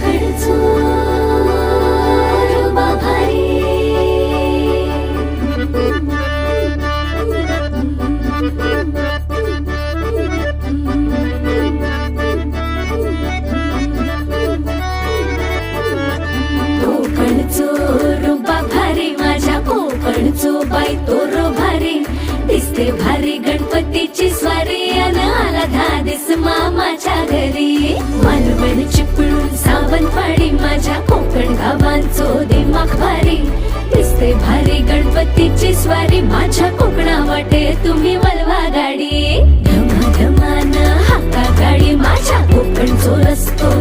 कोकणचो बाभारी कोकणचो रुबा भारी माझ्या कोकणचो बाई तोरो भारी दिसते भारी गणपतीची स्वारी अन आला धादिस मामाच्या घरी मालवण चिपळूण सावंतवाडी माझ्या कोकण गावांचो दिमाग भारी दिसते भारी गणपतीची स्वारी माझ्या कोकणा वाटे तुम्ही वलवा गाडी धमा धमान हाका गाडी माझ्या कोकणचो रस्तो